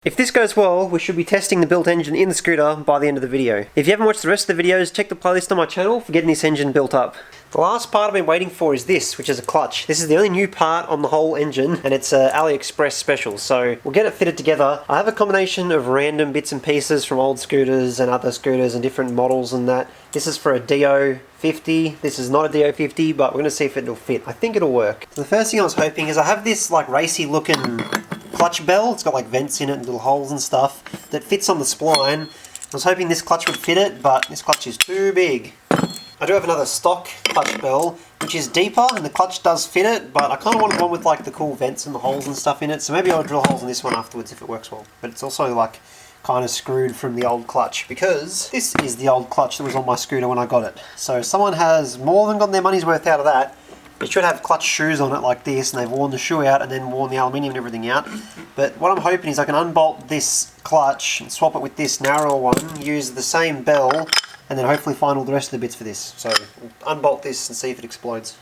If this goes well, we should be testing the built engine in the scooter by the end of the video. If you haven't watched the rest of the videos, check the playlist on my channel for getting this engine built up. The last part I've been waiting for is this, which is a clutch. This is the only new part on the whole engine, and it's an AliExpress special, so we'll get it fitted together. I have a combination of random bits and pieces from old scooters and other scooters and different models and that. This is for a DO50. This is not a DO50, but we're going to see if it'll fit. I think it'll work. So the first thing I was hoping is I have this like racy looking clutch bell. It's got like vents in it and little holes and stuff that fits on the spline. I was hoping this clutch would fit it, but this clutch is too big. I do have another stock clutch bell, which is deeper, and the clutch does fit it, but I kind of wanted one with like the cool vents and the holes and stuff in it, so maybe I'll drill holes in this one afterwards if it works well. But it's also like kind of screwed from the old clutch, because this is the old clutch that was on my scooter when I got it. So if someone has more than gotten their money's worth out of that, it should have clutch shoes on it like this, and they've worn the shoe out and then worn the aluminium and everything out. But what I'm hoping is I can unbolt this clutch and swap it with this narrower one, use the same bell, and then hopefully find all the rest of the bits for this. So unbolt this and see if it explodes.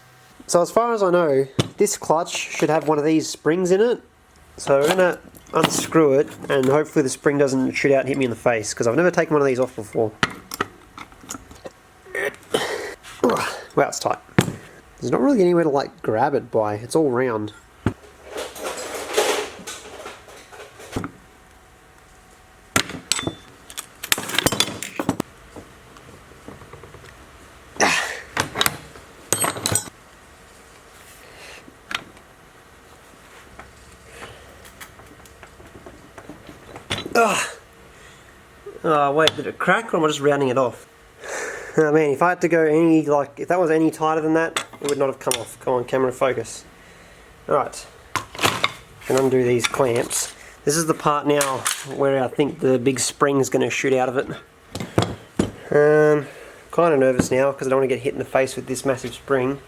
So as far as I know, this clutch should have one of these springs in it. So we're going to unscrew it, and hopefully the spring doesn't shoot out and hit me in the face, because I've never taken one of these off before. Wow, it's tight. There's not really anywhere to like grab it by, it's all round. Oh wait, did it crack, or am I just rounding it off? Oh man, if I had to go any, like, if that was any tighter than that, it would not have come off. Come on, camera focus. Alright, can undo these clamps. This is the part now where I think the big spring's going to shoot out of it. Kind of nervous now because I don't want to get hit in the face with this massive spring.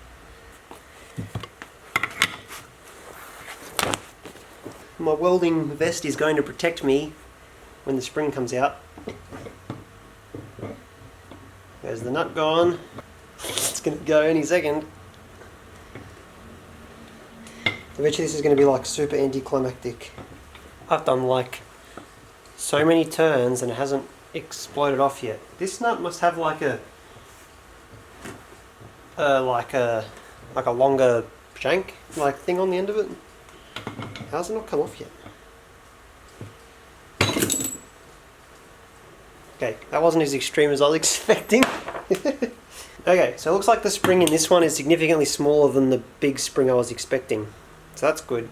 My welding vest is going to protect me when the spring comes out. There's the nut gone. It's going to go any second. I bet you this is going to be like super anticlimactic. I've done like so many turns and it hasn't exploded off yet. This nut must have like a longer shank like thing on the end of it. How's it not come off yet? Okay, that wasn't as extreme as I was expecting. Okay, so it looks like the spring in this one is significantly smaller than the big spring I was expecting. So that's good.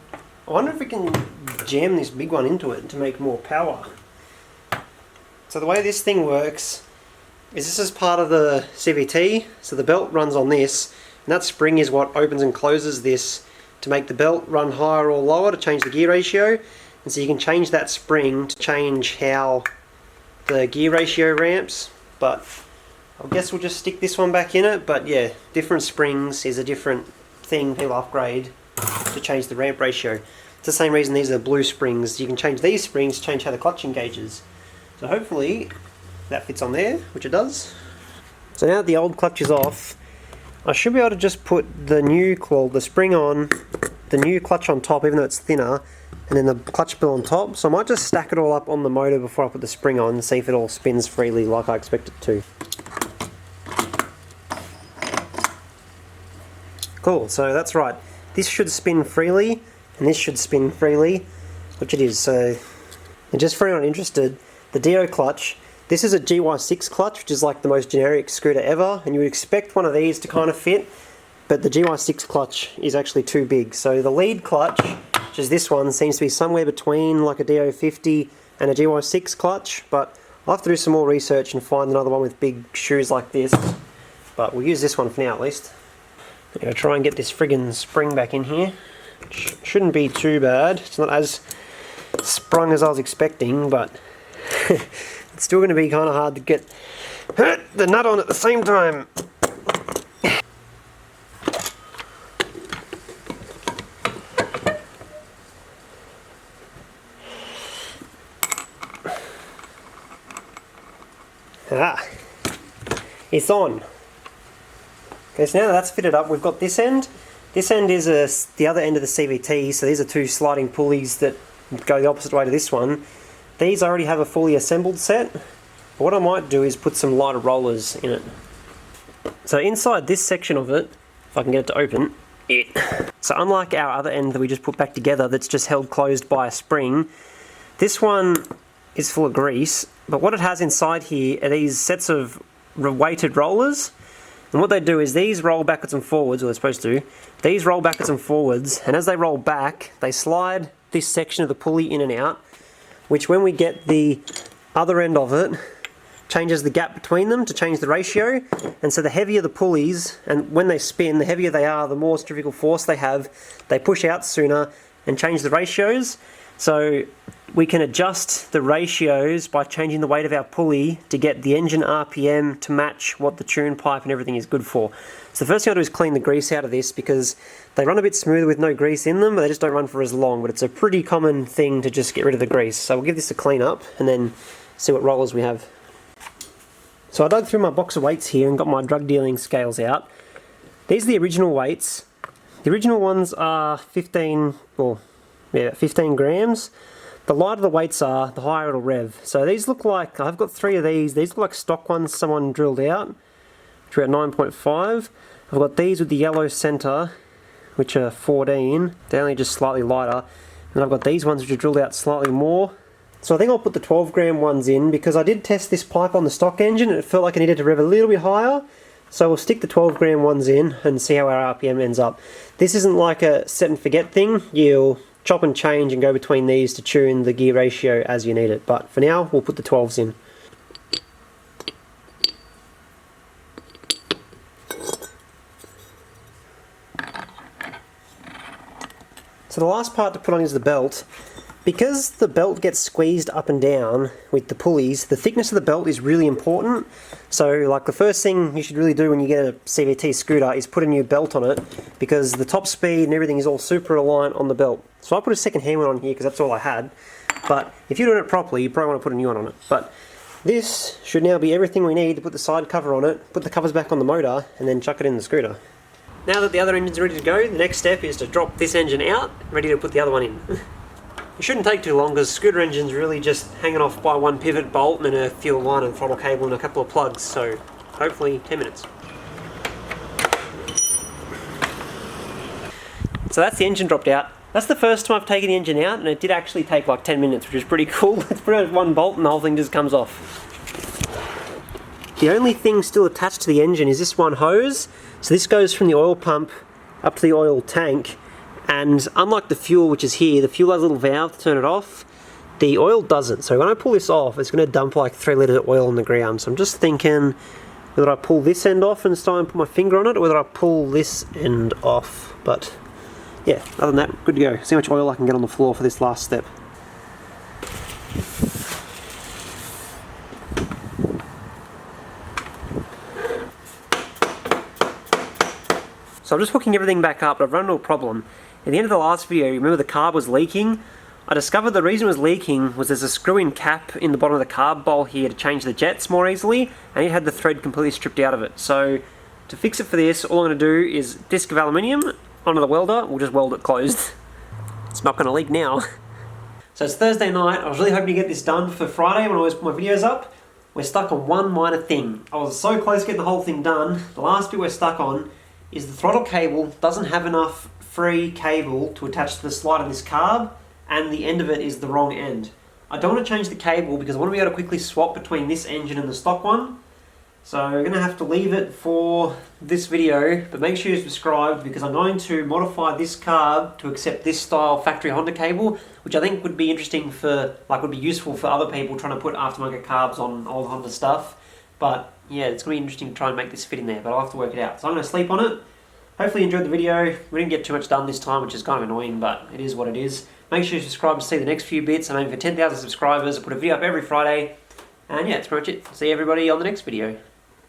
I wonder if we can jam this big one into it to make more power. So the way this thing works is this is part of the CVT. So the belt runs on this, and that spring is what opens and closes this to make the belt run higher or lower to change the gear ratio. And so you can change that spring to change how the gear ratio ramps, but I guess we'll just stick this one back in it. But yeah, different springs is a different thing people upgrade to change the ramp ratio. It's the same reason these are blue springs. You can change these springs to change how the clutch engages. So hopefully that fits on there, which it does. So now that the old clutch is off, I should be able to just put the new, well, the spring on, the new clutch on top, even though it's thinner, and then the clutch bell on top. So I might just stack it all up on the motor before I put the spring on and see if it all spins freely like I expect it to. Cool, so that's right. This should spin freely, and this should spin freely, which it is. So, and just for anyone interested, the DO clutch, this is a GY6 clutch, which is like the most generic scooter ever, and you would expect one of these to kind of fit, but the GY6 clutch is actually too big. So the lead clutch, which is this one, seems to be somewhere between like a DO50 and a GY6 clutch, but I'll have to do some more research and find another one with big shoes like this, but we'll use this one for now at least. I'm going to try and get this friggin' spring back in here. Shouldn't be too bad. It's not as sprung as I was expecting, but it's still going to be kind of hard to get the nut on at the same time. It's on. Okay, so now that that's fitted up, we've got this end. This end is the other end of the CVT, so these are two sliding pulleys that go the opposite way to this one. These I already have a fully assembled set. But what I might do is put some lighter rollers in it. So inside this section of it, if I can get it to open, so unlike our other end that we just put back together that's just held closed by a spring, this one is full of grease, but what it has inside here are these sets of weighted rollers, and what they do is these roll backwards and forwards, or they're supposed to, these roll backwards and forwards, and as they roll back, they slide this section of the pulley in and out, which when we get the other end of it, changes the gap between them to change the ratio, and so the heavier the pulleys, and when they spin, the heavier they are, the more centrifugal force they have, they push out sooner and change the ratios. So we can adjust the ratios by changing the weight of our pulley to get the engine RPM to match what the tune pipe and everything is good for. So the first thing I do is clean the grease out of this, because they run a bit smoother with no grease in them, but they just don't run for as long, but it's a pretty common thing to just get rid of the grease. So we'll give this a clean up and then see what rollers we have. So I dug through my box of weights here and got my drug dealing scales out. These are the original weights. The original ones are 15 grams. The lighter the weights are, the higher it'll rev. So these look like, I've got 3 of these. These look like stock ones someone drilled out, which are at 9.5. I've got these with the yellow center, which are 14. They're only just slightly lighter. And I've got these ones which are drilled out slightly more. So I think I'll put the 12 gram ones in, because I did test this pipe on the stock engine and it felt like I needed to rev a little bit higher. So we'll stick the 12 gram ones in and see how our RPM ends up. This isn't like a set and forget thing. You'll chop and change and go between these to tune the gear ratio as you need it. But for now, we'll put the 12s in. So the last part to put on is the belt. Because the belt gets squeezed up and down with the pulleys, the thickness of the belt is really important. So like the first thing you should really do when you get a CVT scooter is put a new belt on it, because the top speed and everything is all super aligned on the belt. So I put a second hand one on here because that's all I had. But if you're doing it properly, you probably want to put a new one on it. But this should now be everything we need to put the side cover on it, put the covers back on the motor, and then chuck it in the scooter. Now that the other engine's ready to go, the next step is to drop this engine out, ready to put the other one in. It shouldn't take too long, because scooter engine's really just hanging off by one pivot bolt and then a fuel line and throttle cable and a couple of plugs, so hopefully 10 minutes. So that's the engine dropped out. That's the first time I've taken the engine out, and it did actually take like 10 minutes, which is pretty cool. It's pretty much one bolt and the whole thing just comes off. The only thing still attached to the engine is this one hose. So this goes from the oil pump up to the oil tank. And unlike the fuel, which is here, the fuel has a little valve to turn it off. The oil doesn't. So when I pull this off, it's going to dump like 3 litres of oil on the ground. So I'm just thinking whether I pull this end off and start and put my finger on it, or whether I pull this end off. But yeah, other than that, good to go. See how much oil I can get on the floor for this last step. So I'm just hooking everything back up, but I've run into a problem. At the end of the last video, remember the carb was leaking? I discovered the reason it was leaking was there's a screw-in cap in the bottom of the carb bowl here to change the jets more easily, and it had the thread completely stripped out of it. So to fix it for this, all I'm going to do is disc of aluminium onto the welder. We'll just weld it closed. It's not going to leak now. So it's Thursday night. I was really hoping to get this done for Friday when I always put my videos up. We're stuck on one minor thing. I was so close to getting the whole thing done. The last bit we're stuck on is the throttle cable doesn't have enough free cable to attach to the slide of this carb, and the end of it is the wrong end. I don't want to change the cable because I want to be able to quickly swap between this engine and the stock one. So we're going to have to leave it for this video, but make sure you're subscribed, because I'm going to modify this carb to accept this style factory Honda cable, which I think would be interesting for, like, would be useful for other people trying to put aftermarket carbs on old Honda stuff. But yeah, it's going to be interesting to try and make this fit in there, but I'll have to work it out. So I'm going to sleep on it. Hopefully you enjoyed the video. We didn't get too much done this time, which is kind of annoying, but it is what it is. Make sure you subscribe to see the next few bits. I'm aiming for 10,000 subscribers. I put a video up every Friday. And yeah, that's pretty much it. See everybody on the next video.